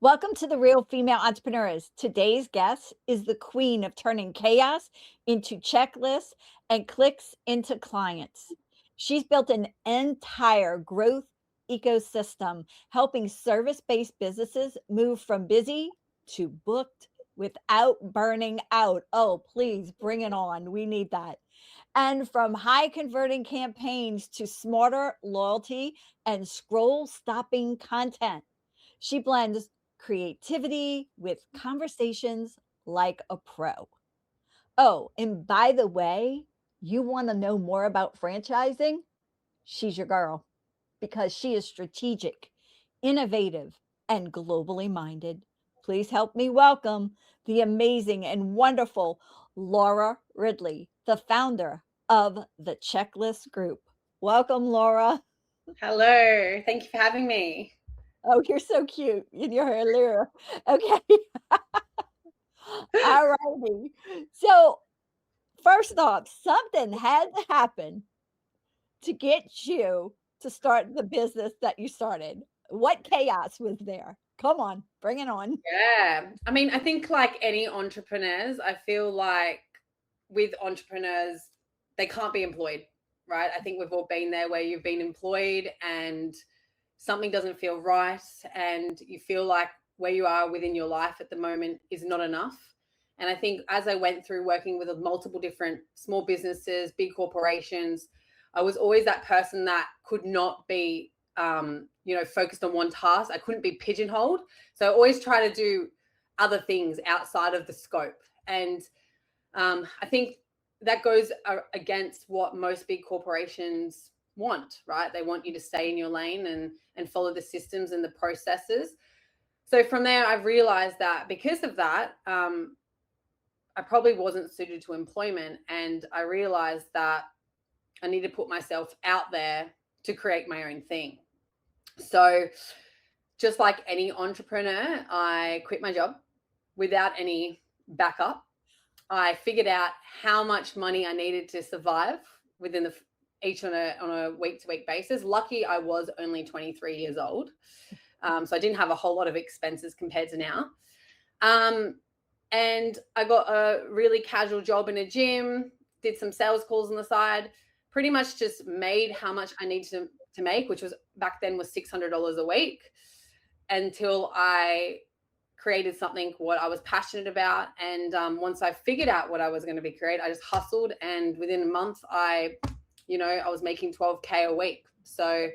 Welcome to the Real Female Entrepreneurs. Today's guest is the queen of turning chaos into checklists and clicks into clients. She's built an entire growth ecosystem, helping service based businesses move from busy to booked without burning out. Oh, please bring it on. We need that. And from high converting campaigns to smarter loyalty and scroll stopping content. She blends creativity with conversations like a pro. Oh, and by the way, you want to know more about franchising? She's your girl because she is strategic, innovative, and globally minded. Please help me welcome the amazing and wonderful Laura Ridley, the founder of the Checklist Group. Welcome, Laura. Hello, thank you for having me. Oh, you're so cute and you're hilarious. Okay. All righty. So, first off, something had to happen to get you to start the business that you started. What chaos was there? Come on, bring it on. Yeah, I mean, I think like any entrepreneurs, I feel like with entrepreneurs, they can't be employed, right? I think we've all been there where you've been employed and something doesn't feel right, and you feel like where you are within your life at the moment is not enough. And I think as I went through working with multiple different small businesses, big corporations, I was always that person that could not be, focused on one task. I couldn't be pigeonholed. So I always try to do other things outside of the scope. And I think that goes against what most big corporations want, right? They want you to stay in your lane and follow the systems and the processes. So from there, I've realized that because of that, I probably wasn't suited to employment. And I realized that I need to put myself out there to create my own thing. So just like any entrepreneur, I quit my job without any backup. I figured out how much money I needed to survive within each on a week to week basis. Lucky I was only 23 years old. So I didn't have a whole lot of expenses compared to now. And I got a really casual job in a gym, did some sales calls on the side, pretty much just made how much I needed to make, which was back then was $600 a week, until I created something what I was passionate about. And once I figured out what I was going to be create, I just hustled. And within a month, I was making 12K a week. So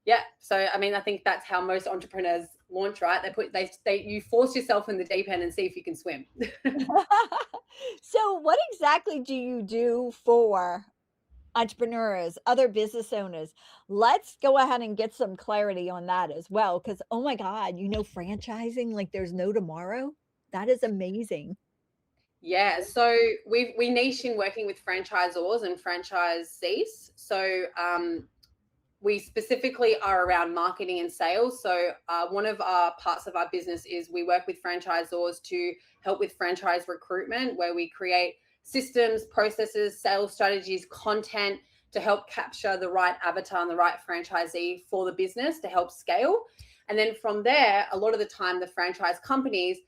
yeah. So, I mean, I think that's how most entrepreneurs launch, right? You force yourself in the deep end and see if you can swim. So, what exactly do you do for entrepreneurs, other business owners? Let's go ahead and get some clarity on that as well. Because, oh my God, franchising like there's no tomorrow. That is amazing. Yeah. So we niche in working with franchisors and franchisees. So we specifically are around marketing and sales. So one of our parts of our business is we work with franchisors to help with franchise recruitment, where we create systems, processes, sales strategies, content to help capture the right avatar and the right franchisee for the business to help scale. And then from there, a lot of the time, the franchise companies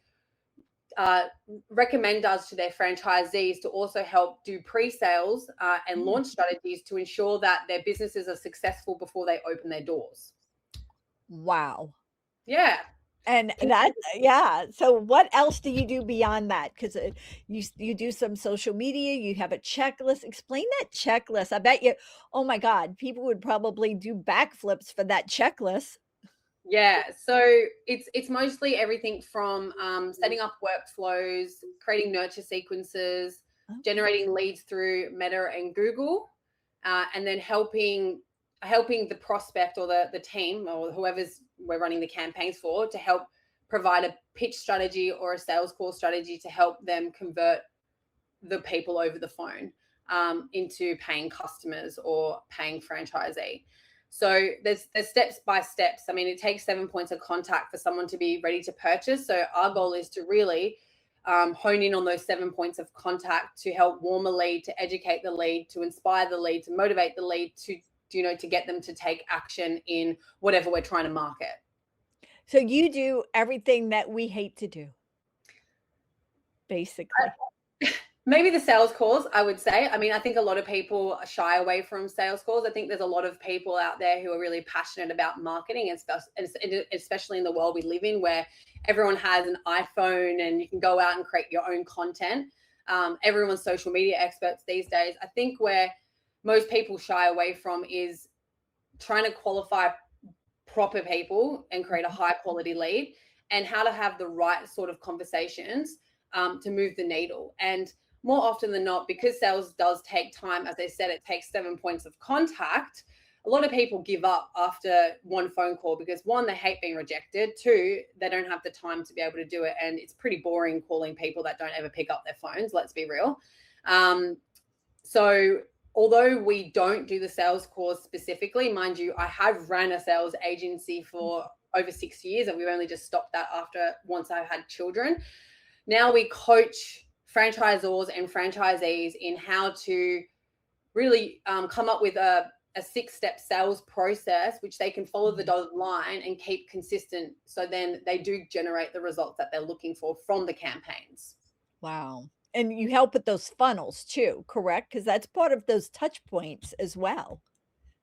recommend us to their franchisees to also help do pre-sales and launch strategies to ensure that their businesses are successful before they open their doors. Wow. Yeah. And that, yeah. So what else do you do beyond that? Because you do some social media, you have a checklist. Explain that checklist. I bet you, oh my God, people would probably do backflips for that checklist. Yeah, so it's mostly everything from setting up workflows, creating nurture sequences, generating leads through Meta and Google, and then helping the prospect or the team or whoever's we're running the campaigns for to help provide a pitch strategy or a sales call strategy to help them convert the people over the phone into paying customers or paying franchisee. So there's steps by steps. I mean, it takes 7 points of contact for someone to be ready to purchase. So our goal is to really hone in on those 7 points of contact to help warm a lead, to educate the lead, to inspire the lead, to motivate the lead, to get them to take action in whatever we're trying to market. So you do everything that we hate to do, basically. Maybe the sales calls, I would say. I mean, I think a lot of people shy away from sales calls. I think there's a lot of people out there who are really passionate about marketing, and especially in the world we live in, where everyone has an iPhone and you can go out and create your own content. Everyone's social media experts these days. I think where most people shy away from is trying to qualify proper people and create a high quality lead, and how to have the right sort of conversations to move the needle. And more often than not, because sales does take time, as I said, it takes 7 points of contact. A lot of people give up after one phone call because, one, they hate being rejected. Two, they don't have the time to be able to do it. And it's pretty boring calling people that don't ever pick up their phones. Let's be real. So although we don't do the sales calls specifically, mind you, I have ran a sales agency for over 6 years, and we've only just stopped that after once I had children. Now we coach franchisors and franchisees in how to really come up with a 6-step sales process, which they can follow the dotted line and keep consistent. So then they do generate the results that they're looking for from the campaigns. Wow. And you help with those funnels too, correct? Because that's part of those touch points as well.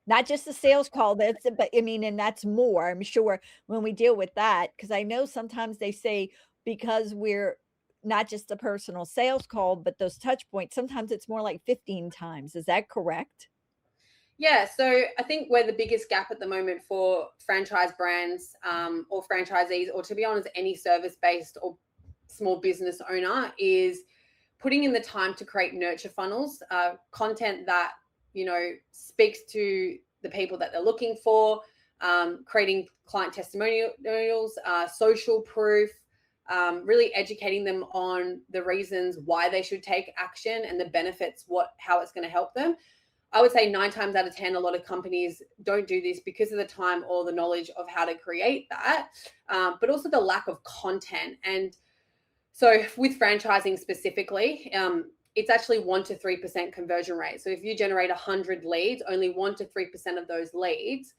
Not just the sales call, but I mean, and that's more, I'm sure, when we deal with that, because I know sometimes they say because we're not just a personal sales call, but those touch points, sometimes it's more like 15 times. Is that correct? Yeah, so I think we're the biggest gap at the moment for franchise brands or franchisees, or to be honest, any service based or small business owner, is putting in the time to create nurture funnels, content that, speaks to the people that they're looking for, creating client testimonials, social proof, really educating them on the reasons why they should take action and the benefits, how it's going to help them. I would say 9 times out of 10, a lot of companies don't do this because of the time or the knowledge of how to create that, but also the lack of content. And so with franchising specifically, it's actually 1 to 3% conversion rate. So if you generate 100 leads, only 1 to 3% of those leads,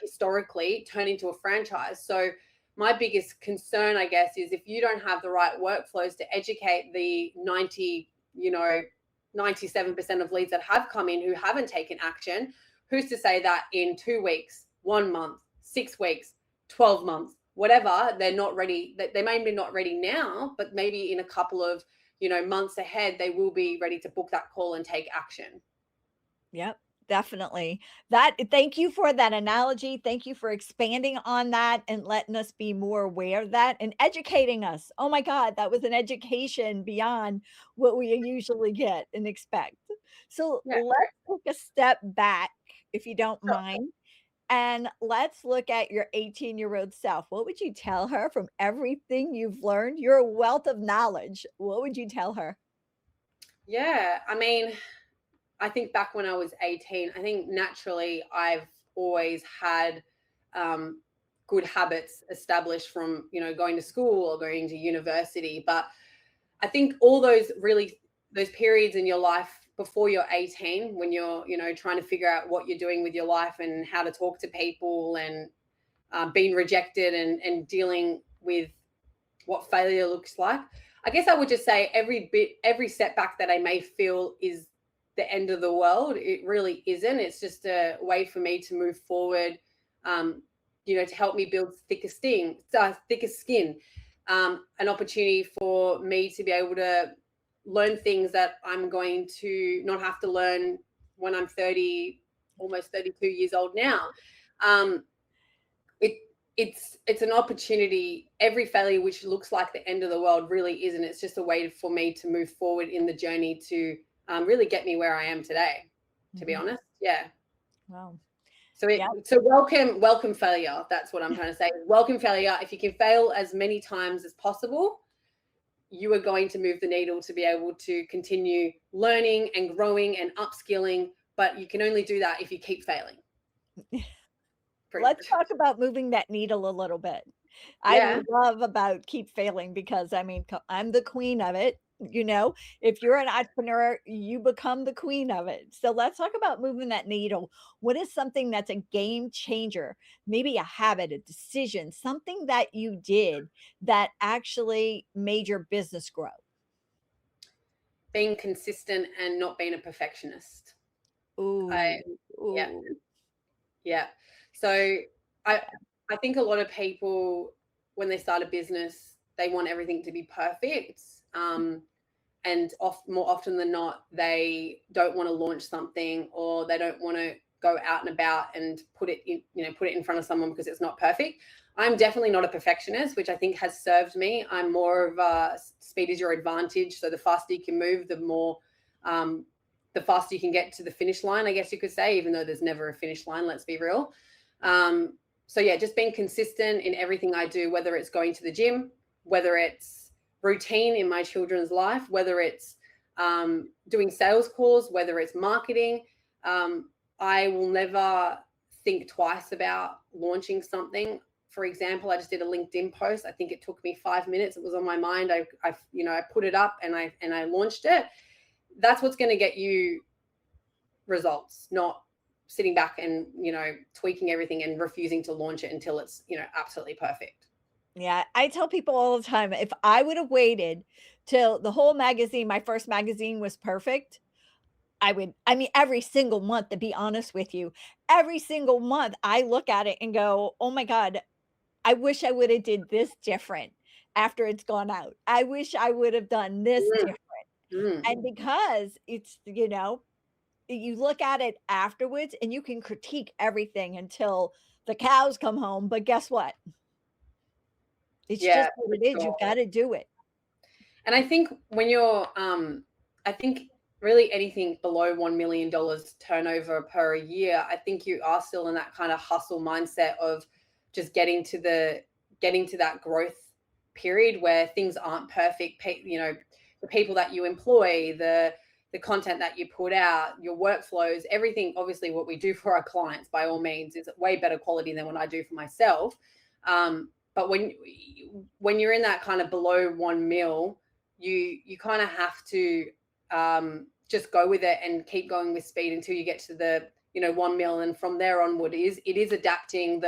historically turn into a franchise. So my biggest concern, I guess, is if you don't have the right workflows to educate the 97% of leads that have come in who haven't taken action, who's to say that in 2 weeks, 1 month, 6 weeks, 12 months, whatever, they're not ready. They may be not ready now, but maybe in a couple of, months ahead, they will be ready to book that call and take action. Yep, definitely. Thank you for that analogy. Thank you for expanding on that and letting us be more aware of that and educating us. Oh my God, that was an education beyond what we usually get and expect. So Yeah. let's take a step back, if you don't mind, and let's look at your 18-year-old self. What would you tell her from everything you've learned? You're a wealth of knowledge. What would you tell her? Yeah. I mean, I think back when I was 18, I think naturally I've always had good habits established from, going to school or going to university. But I think all those periods in your life before you're 18, when you're, trying to figure out what you're doing with your life and how to talk to people, and being rejected, and dealing with what failure looks like. I guess I would just say every setback that I may feel is the end of the world. It really isn't. It's just a way for me to move forward, to help me build thicker skin, an opportunity for me to be able to learn things that I'm going to not have to learn when I'm 30, almost 32 years old now. Um, it it's an opportunity. Every failure which looks like the end of the world really isn't. It's just a way for me to move forward in the journey to really get me where I am today, to be Mhm. honest. Yeah. Wow. So Yeah. welcome failure. That's what I'm trying to say. Welcome failure. If you can fail as many times as possible, you are going to move the needle to be able to continue learning and growing and upskilling. But you can only do that if you keep failing. Pretty Let's much. talk about moving that needle a little bit. I Yeah. love about keep failing because I mean, I'm the queen of it. You know, if you're an entrepreneur, you become the queen of it. So let's talk about moving that needle. What is something that's a game changer? Maybe a habit, a decision, something that you did that actually made your business grow? Being consistent and not being a perfectionist. I Ooh, Yeah, ooh. yeah. So I I think a lot of people, when they start a business, they want everything to be perfect. And more often than not, they don't want to launch something, or they don't want to go out and about and put it in front of someone because it's not perfect. I'm definitely not a perfectionist, which I think has served me. I'm more of a speed is your advantage. So the faster you can move, um, the faster you can get to the finish line, I guess you could say, even though there's never a finish line, let's be real. So yeah, just being consistent in everything I do, whether it's going to the gym, whether it's routine in my children's life, whether it's doing sales calls, whether it's marketing. I will never think twice about launching something. For example, I just did a LinkedIn post. I think it took me 5 minutes. It was on my mind. I put it up and I launched it. That's what's going to get you results, not sitting back and tweaking everything and refusing to launch it until it's absolutely perfect. Yeah, I tell people all the time, if I would have waited till the whole magazine, my first magazine was perfect, I mean, every single month, to be honest with you, every single month, I look at it and go, "Oh my god, I wish I woulda did this different after it's gone out. I wish I would have done this Mm, different." mm. And because it's, you look at it afterwards and you can critique everything until the cows come home, but guess what? It's Yeah, just what for it is, you sure. gotta do it. And I think when you're, I think really anything below $1 million turnover per year, I think you are still in that kind of hustle mindset of just getting to that growth period where things aren't perfect. The people that you employ, the content that you put out, your workflows, everything. Obviously, what we do for our clients, by all means, is way better quality than what I do for myself. But when you're in that kind of below 1 mil, you kind of have to just go with it and keep going with speed until you get to the 1 mil, and from there onward it is adapting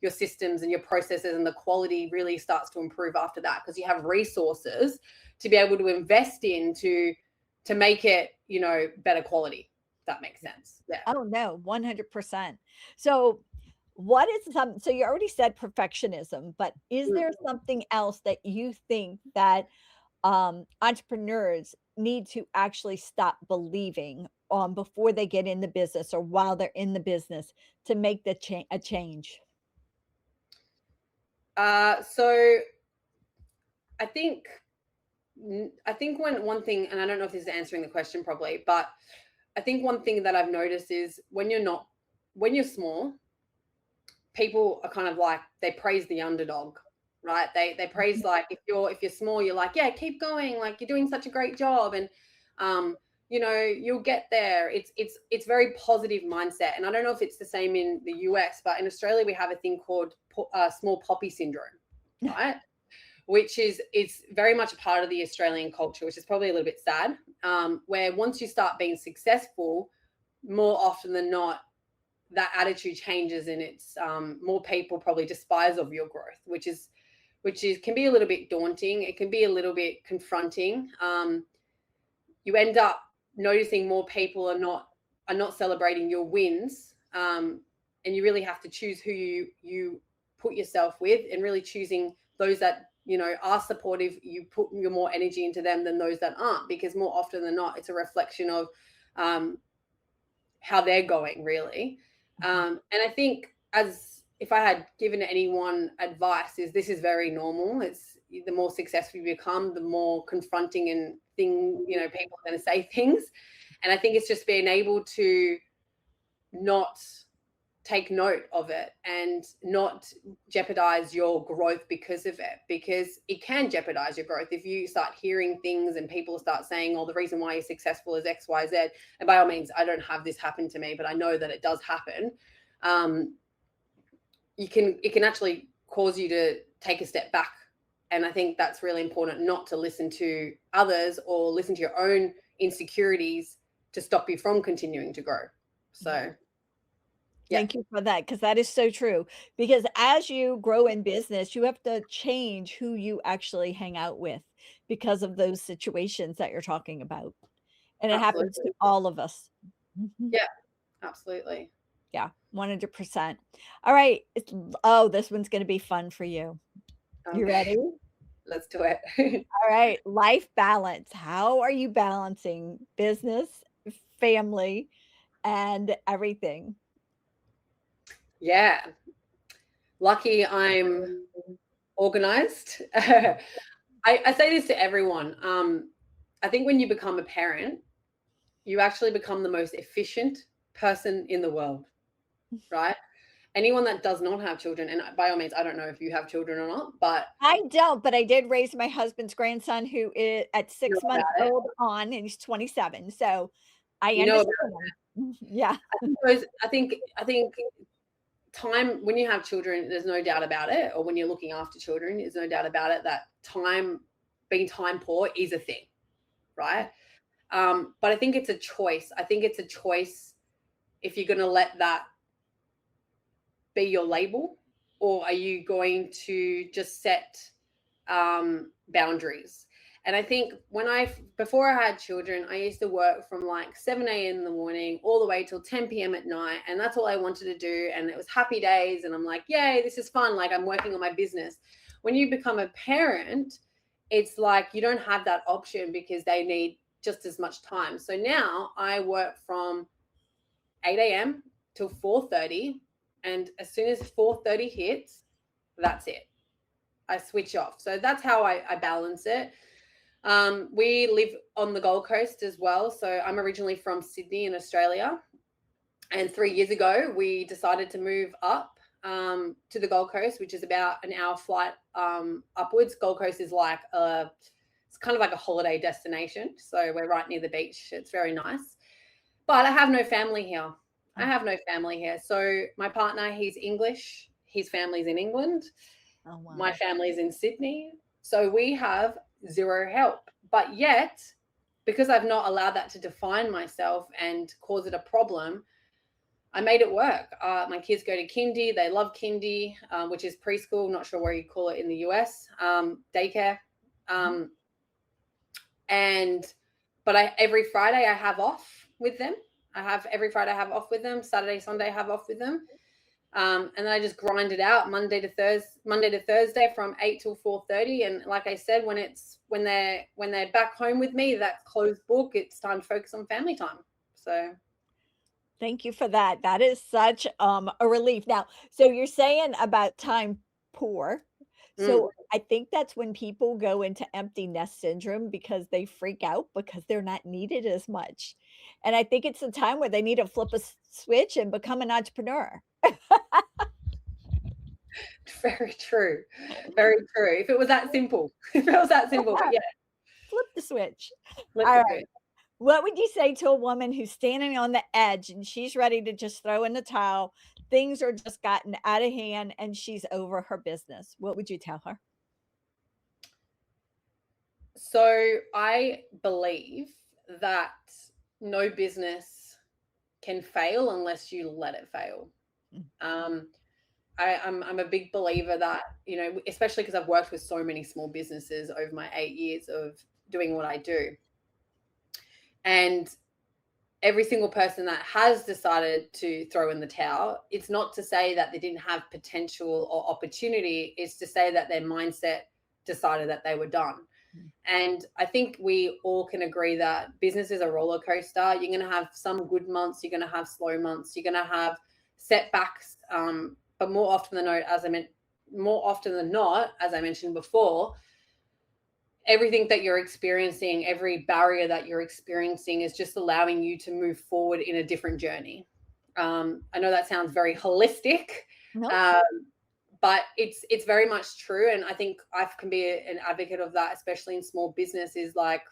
your systems and your processes, and the quality really starts to improve after that because you have resources to be able to invest in to make it better quality, if that makes sense. Yeah. Oh, no, 100%. So, what is so you already said perfectionism, but is there Mm. something else that you think that, entrepreneurs need to actually stop believing, before they get in the business or while they're in the business to make a change? So I think I think when one thing, and I don't know if this is answering the question properly, but I think one thing that I've noticed is when you're small, people are kind of like they praise the underdog, right? They praise, like, if you're small, you're like, yeah, keep going, like you're doing such a great job, and you'll get there. It's very positive mindset, and I don't know if it's the same in the US, but in Australia we have a thing called small poppy syndrome, right? Which is it's very much a part of the Australian culture, which is probably a little bit sad. Where once you start being successful, more often than not, that attitude changes, and it's more people probably despise of your growth, which is can be a little bit daunting. It can be a little bit confronting. You end up noticing more people are not celebrating your wins, and you really have to choose who you put yourself with, and really choosing those that are supportive. You put your more energy into them than those that aren't, because more often than not, it's a reflection of um, how they're going, really. And I think, as if I had given anyone advice, is this is very normal. It's the more successful you become, the more confronting and people are going to say things. And I think it's just being able to not take note of it and not jeopardize your growth because of it, because it can jeopardize your growth if you start hearing things and people start saying, oh, the reason why you're successful is XYZ. And by all means, I don't have this happen to me, but I know that it does happen. It can actually cause you to take a step back And I think that's really important, not to listen to others or listen to your own insecurities to stop you from continuing to grow. So, yeah, Thank you for that, because that is so true. Because as you grow in business, you have to change who you actually hang out with because of those situations that you're talking about. And it happens absolutely. to all of us. Mhm. Yeah, absolutely. Yeah, 100%. All right. Oh, this one's going to be fun for you. You Okay, ready? let's do it. All right. Life balance. How are you balancing business, family, and everything? Yeah, lucky I'm organized. I say this to everyone. I think when you become a parent, you actually become the most efficient person in the world, right? Anyone that does not have children, and by all means, I don't know if you have children or not, but I don't, but I did raise my husband's grandson who is at you know 6 months about it. old on, and he's 27, so I You know about understand. Yeah. I think time when you have children, there's no doubt about it, or when you're looking after children, there's no doubt about it that being time poor is a thing, right? But I think it's a choice. I think it's a choice if you're going to let that be your label, or are you going to just set boundaries? And I think before I had children, I used to work from like 7 a.m. in the morning all the way till 10 p.m. at night. And that's all I wanted to do. And it was happy days. And I'm like, yay, this is fun. Like I'm working on my business. When you become a parent, it's like you don't have that option because they need just as much time. So now I work from 8 a.m. till 4:30. And as soon as 4:30 hits, that's it. I switch off. So that's how I balance it. We live on the Gold Coast as well. So I'm originally from Sydney in Australia. And 3 years ago, we decided to move up to the Gold Coast, which is about an hour flight upwards. Gold Coast is it's kind of like a holiday destination. So we're right near the beach. It's very nice. But I have no family here. I Oh, have no family here. So my partner, he's English. His family's in England. oh, My wow. family's in Sydney. So we have zero help. But yet, because I've not allowed that to define myself and cause it a problem, I made it work. My kids go to kindy. They love kindy, which is preschool. Not sure where you call it in the US, daycare. Mhm. Um, and but every Friday I have off with them. Every Friday I have off with them. Saturday, Sunday I have off with them. And then I just grind it out Monday to Thursday from 8 till 4:30. And like I said, when they're back home with me, that's closed book. It's time to focus on family time. So Thank you for that. That is such, a relief. Now, so you're saying about time poor. mm, So I think that's when people go into empty nest syndrome because they freak out because they're not needed as much. And I think it's a time where they need to flip a switch and become an entrepreneur. very true, very true. If it was that simple, if it was that simple, but yeah, Flip the switch. flip All the right. switch. What would you say to a woman who's standing on the edge and she's ready to just throw in the towel? Things are just gotten out of hand and she's over her business. What would you tell her? So I believe that no business can fail unless you let it fail. Mm, Um, I'm a big believer that, especially because I've worked with so many small businesses over my 8 years of doing what I do. And every single person that has decided to throw in the towel, it's not to say that they didn't have potential or opportunity, it's to say that their mindset decided that they were done. mm. And I think we all can agree that business is a roller coaster. You're going to have some good months, you're going to have slow months, you're going to have setbacks. But more often than not, as I mentioned before, everything that you're experiencing, every barrier that you're experiencing is just allowing you to move forward in a different journey. I know that sounds very holistic, No. um, but it's very much true. And I think I can be an advocate of that, especially in small business, is like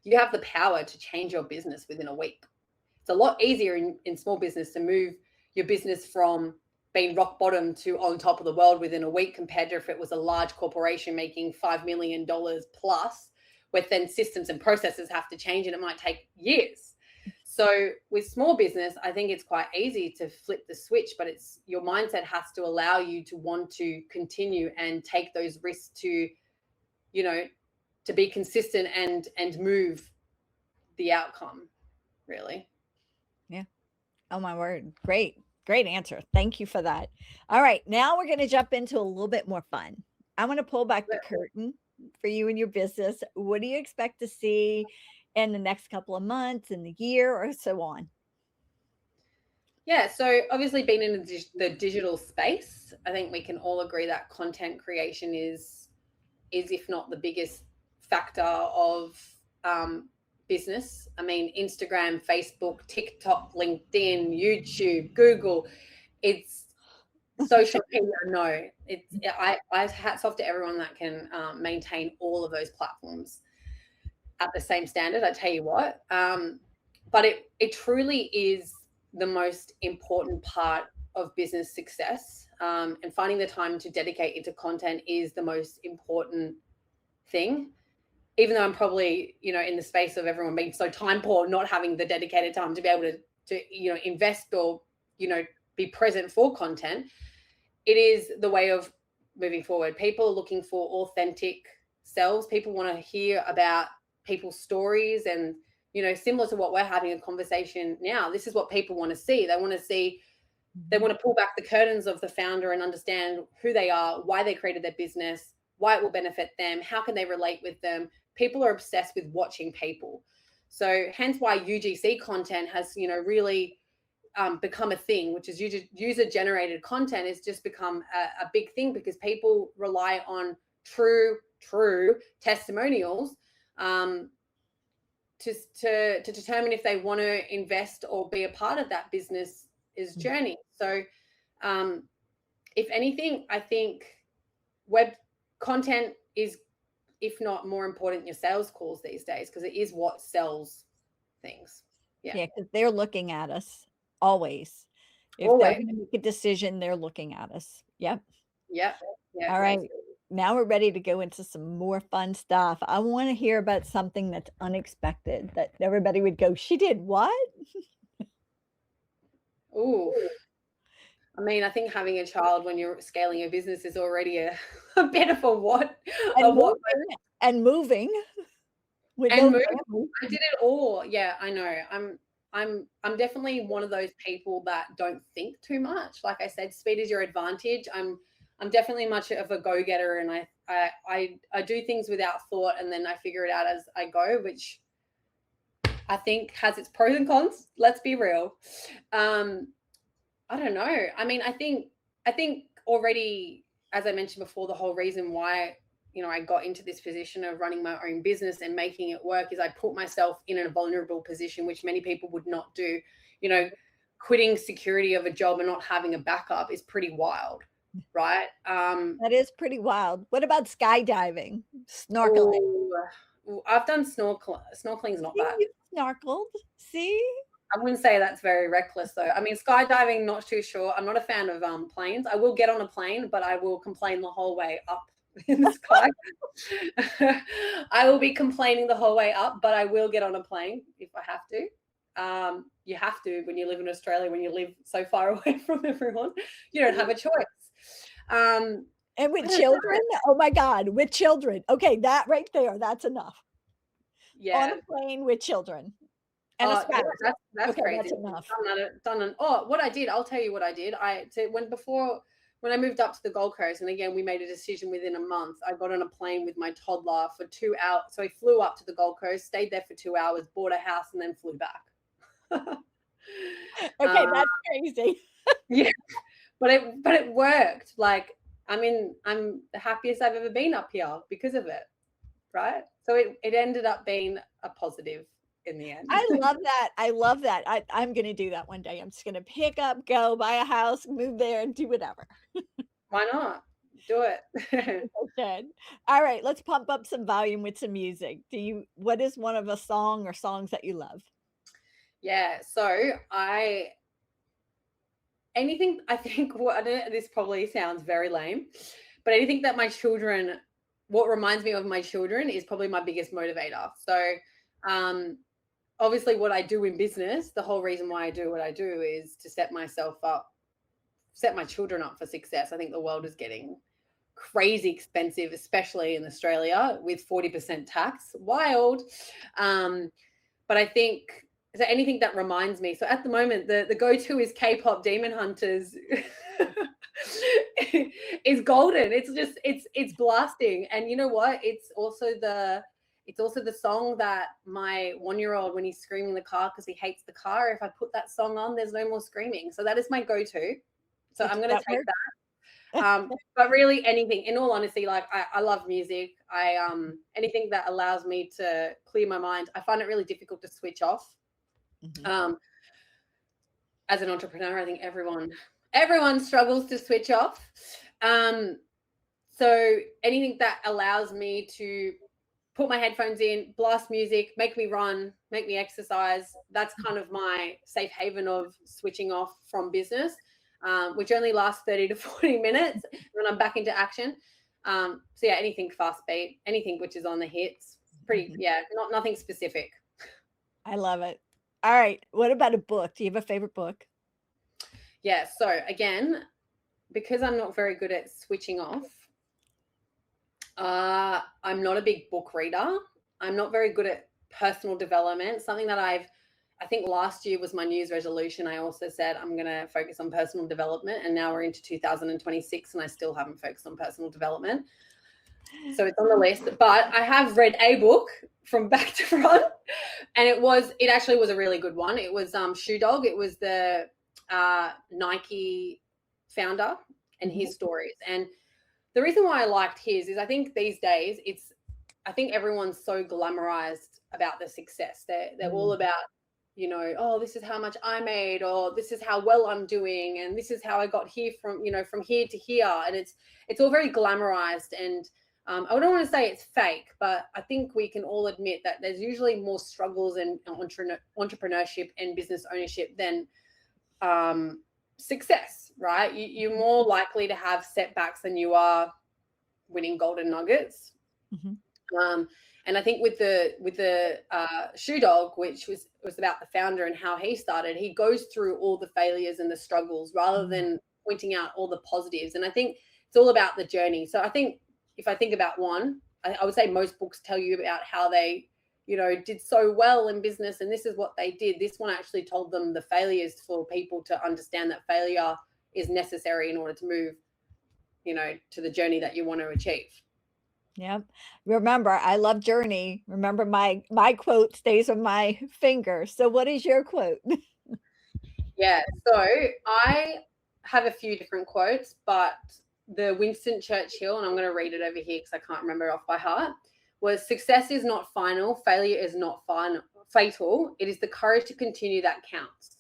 you have the power to change your business within a week. It's a lot easier in small business to move your business from been rock bottom to on top of the world within a week, compared to if it was a large corporation making $5 million plus, where then systems and processes have to change and it might take years. So with small business, I think it's quite easy to flip the switch, but it's your mindset has to allow you to want to continue and take those risks to, to be consistent and move the outcome, really. Yeah. Oh my word. Great. Great answer. Thank you for that. All right. Now we're going to jump into a little bit more fun. I want to pull back the curtain for you and your business. What do you expect to see in the next couple of months, in the year, or so on? Yeah, so obviously being in the digital space, I think we can all agree that content creation is if not the biggest factor of business. I mean, Instagram, Facebook, TikTok, LinkedIn, YouTube, Google, it's social media. No, I hats off to everyone that can maintain all of those platforms at the same standard. I tell you what, but it truly is the most important part of business success, and finding the time to dedicate into content is the most important thing. Even though I'm probably, in the space of everyone being so time poor, not having the dedicated time to be able to invest or, be present for content, it is the way of moving forward. People are looking for authentic selves. People want to hear about people's stories, and, similar to what we're having a conversation now, this is what people want to see. They want to pull back the curtains of the founder and understand who they are, why they created their business, why it will benefit them, how can they relate with them. People are obsessed with watching people. So hence why UGC content has, really become a thing, which is user-generated content has just become a big thing, because people rely on true testimonials to determine if they want to invest or be a part of that business's journey. So if anything, I think web content is, if not more important than your sales calls these days, because it is what sells things. Yeah, because they're looking at us always. If they're Always. going to make a decision, they're looking at us. Yep. Yeah. All right. Now we're ready to go into some more fun stuff. I want to hear about something that's unexpected that everybody would go, she did what? Ooh. I mean, I think having a child when you're scaling your business is already a bit of a what. And moving. With And no moving. family. I did it all. Yeah, I know. I'm definitely one of those people that don't think too much. Like I said, speed is your advantage. I'm definitely much of a go-getter, and I do things without thought, and then I figure it out as I go, which I think has its pros and cons. Let's be real. I don't know. I mean, I think already, as I mentioned before, the whole reason why I got into this position of running my own business and making it work is I put myself in a vulnerable position, which many people would not do. Quitting security of a job and not having a backup is pretty wild, right? That is pretty wild. What about skydiving, snorkeling? I've done snorkeling. Snorkeling's not bad. You snorkeled. See? I wouldn't say that's very reckless, though. I mean, skydiving, not too sure. I'm not a fan of planes. I will get on a plane, but I will complain the whole way up in the sky. I will be complaining the whole way up, but I will get on a plane if I have to. You have to when you live in Australia, when you live so far away from everyone. You don't have a choice. And with children? Oh my God, with children. Okay, that right there, that's enough. Yeah. On a plane with children. And a spouse. That's okay, crazy. That's enough. What I did, I'll tell you what I did. When I moved up to the Gold Coast, and again, we made a decision within a month, I got on a plane with my toddler for 2 hours. So I flew up to the Gold Coast, stayed there for 2 hours, bought a house, and then flew back. Okay, that's crazy. Yeah, but it worked. Like, I'm the happiest I've ever been up here because of it, right? So it ended up being a positive in the end. I love that. I'm going to do that one day. I'm just going to pick up, go buy a house, move there, and do whatever. Why not? Do it. Okay. All right, let's pump up some volume with some music. What is one of a song or songs that you love? Yeah, so anything, I think, what, I don't, this probably sounds very lame, but anything that my children, what reminds me of my children is probably my biggest motivator. So obviously what I do in business, the whole reason why I do what I do is to set myself up, set my children up for success. I think the world is getting crazy expensive, especially in Australia with 40% tax. Wild. But I think, so anything that reminds me. So at the moment, the go-to is K-pop Demon Hunters. Is golden. It's blasting. And you know what? It's also the song that my 1-year-old, when he's screaming in the car because he hates the car, if I put that song on, there's no more screaming. So that is my go-to. So I'm going to take that. But really anything, in all honesty, like I love music. Anything that allows me to clear my mind. I find it really difficult to switch off. Mm-hmm. As an entrepreneur, I think everyone struggles to switch off. So anything that allows me to put my headphones in, blast music, make me run, make me exercise, that's kind of my safe haven of switching off from business, which only lasts 30 to 40 minutes, and I'm back into action. So yeah, anything fast beat, anything which is on the hits, pretty, nothing specific. I love it. All right. What about a book? Do you have a favorite book? Yeah. So again, because I'm not very good at switching off, I'm not a big book reader. I'm not very good at personal development. Something that I think last year was my New Year's resolution. I also said I'm going to focus on personal development, and now we're into 2026 and I still haven't focused on personal development. So it's on the list, but I have read a book from back to front, and it actually was a really good one. It was Shoe Dog. It was the Nike founder and his stories. And the reason why I liked his is I think these days I think everyone's so glamorized about the success. They're all about, oh, this is how much I made, or this is how well I'm doing, and this is how I got here from here to here. And it's all very glamorized, and I don't want to say it's fake, but I think we can all admit that there's usually more struggles in entrepreneurship and business ownership than success, right? You're more likely to have setbacks than you are winning golden nuggets. Mm-hmm. And I think with the Shoe Dog, which was about the founder and how he started, he goes through all the failures and the struggles rather than pointing out all the positives. And I think it's all about the journey. So I think if I think about one, I would say most books tell you about how they, did so well in business and this is what they did. This one actually told them the failures for people to understand that failure is necessary in order to move, to the journey that you want to achieve. Yep. Remember, I love journey. Remember, my quote stays on my finger. So what is your quote? Yeah. So I have a few different quotes, but the Winston Churchill, and I'm going to read it over here because I can't remember it off by heart, was success is not final, failure is not fatal. It is the courage to continue that counts.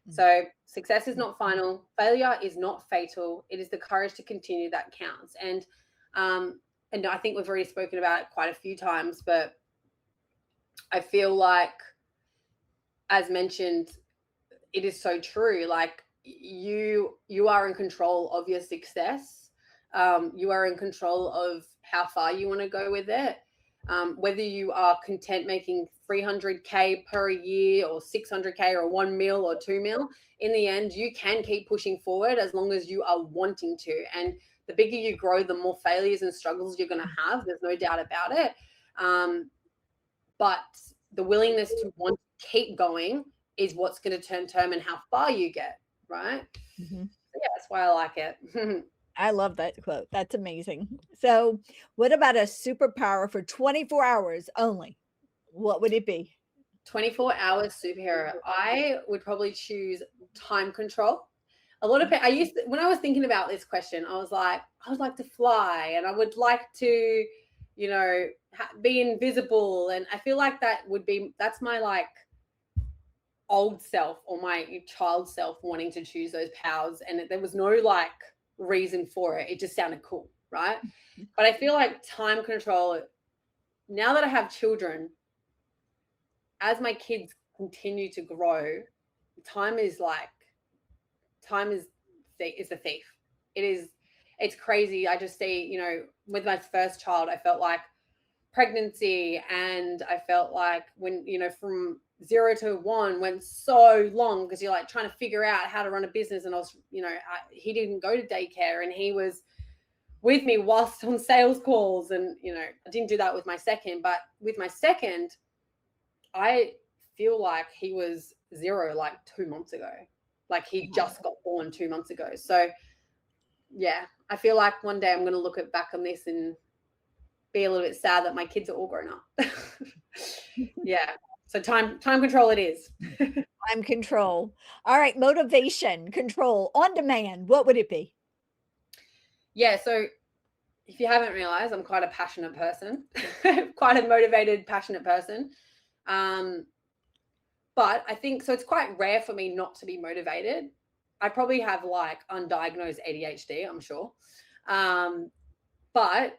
So success is not final, failure is not fatal. It is the courage to continue that counts. And I think we've already spoken about it quite a few times, but I feel like, as mentioned, it is so true. Like you are in control of your success. You are in control of how far you want to go with it. Whether you are content making 300K per year or 600K or 1 mil or 2 mil, in the end, you can keep pushing forward as long as you are wanting to. And the bigger you grow, the more failures and struggles you're going to have. There's no doubt about it. But the willingness to want to keep going is what's going to determine how far you get, right? Mm-hmm. Yeah, that's why I like it. I love that quote. That's amazing. So what about a superpower for 24 hours only? What would it be? 24 hours superhero. I would probably choose time control. A lot of people, when I was thinking about this question, I would like to fly, and I would like to, be invisible. And I feel like that's my like old self or my child self wanting to choose those powers. And there was no like reason for it. It just sounded cool, right? But I feel like time control, now that I have children, as my kids continue to grow, time is time is a thief. It's crazy. I just see, with my first child, I felt like pregnancy, and I felt like when, from 0 to 1 went so long because you're like trying to figure out how to run a business. And I was, he didn't go to daycare, and he was with me whilst on sales calls. And, I didn't do that with my second, but with my second, I feel like he was 0 like 2 months ago. Like he just got born 2 months ago. So yeah, I feel like one day I'm going to look back on this and be a little bit sad that my kids are all grown up. Yeah. So time control it is. Time control. All right. Motivation, control, on demand. What would it be? Yeah. So if you haven't realized, I'm quite a passionate person, quite a motivated, passionate person. But I think, so it's quite rare for me not to be motivated. I probably have like undiagnosed ADHD, I'm sure. But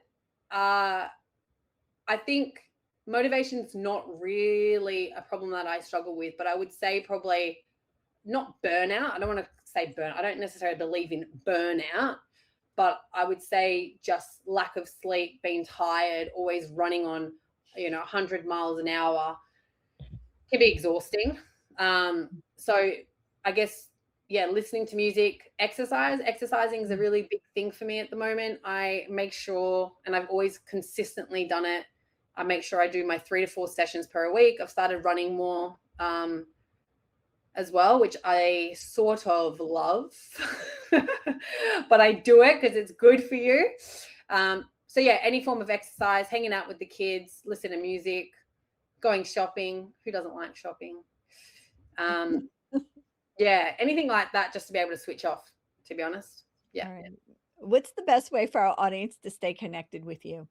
I think motivation's not really a problem that I struggle with, but I would say probably not burnout. I don't want to say burn. I don't necessarily believe in burnout, but I would say just lack of sleep, being tired, always running on, 100 miles an hour can be exhausting. So I guess, yeah, listening to music, exercising is a really big thing for me at the moment. I make sure, and I've always consistently done it, I make sure I do my 3 to 4 sessions per week. I've started running more as well, which I sort of love, but I do it because it's good for you. So yeah, any form of exercise, hanging out with the kids, listen to music, going shopping. Who doesn't like shopping? Yeah, anything like that, just to be able to switch off, to be honest. Yeah. All right. What's the best way for our audience to stay connected with you?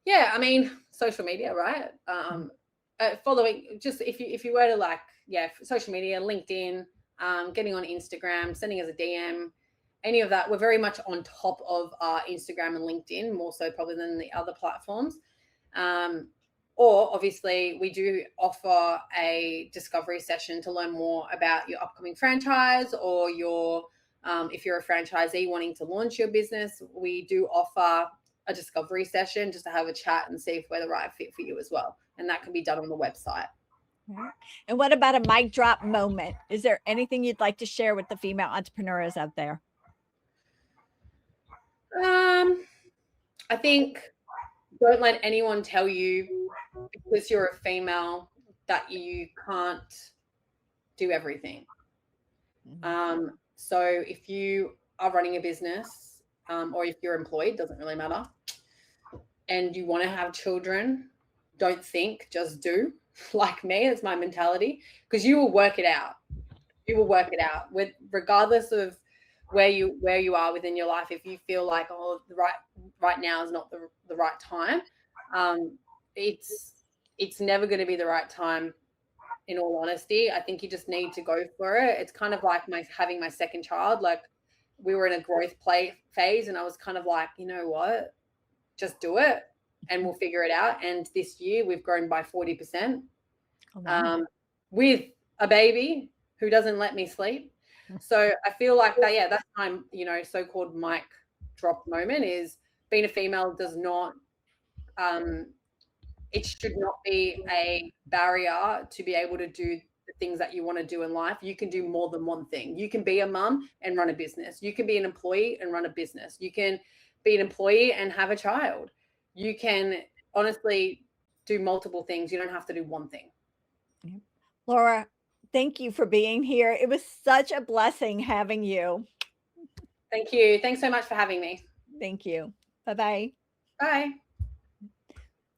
Yeah, I mean, social media, right? Following, just if you were to like, yeah, social media, LinkedIn, getting on Instagram, sending us a DM, any of that. We're very much on top of Instagram and LinkedIn, more so probably than the other platforms. Or obviously we do offer a discovery session to learn more about your upcoming franchise, or your if you're a franchisee wanting to launch your business, we do offer a discovery session just to have a chat and see if we're the right fit for you as well. And that can be done on the website. And what about a mic drop moment? Is there anything you'd like to share with the female entrepreneurs out there? I think don't let anyone tell you because you're a female that you can't do everything. So if you are running a business, or if you're employed, doesn't really matter, and you want to have children, don't think, just do. Like me, that's my mentality, because you will work it out. You will work it out with, regardless of where you are within your life. If you feel like, oh, right now is not the right time, it's never going to be the right time. In all honesty, I think you just need to go for it. It's kind of like having my second child. Like, we were in a growth phase, and I was kind of like, you know what, just do it and we'll figure it out. And this year we've grown by 40%, with a baby who doesn't let me sleep. So I feel like that, yeah, that's my, so-called mic drop moment, is being a female does not, it should not be a barrier to be able to do the things that you want to do in life. You can do more than one thing. You can be a mum and run a business. You can be an employee and run a business. You can be an employee and have a child. You can honestly do multiple things. You don't have to do one thing. Laura, thank you for being here. It was such a blessing having you. Thank you. Thanks so much for having me. Thank you. Bye-bye. Bye.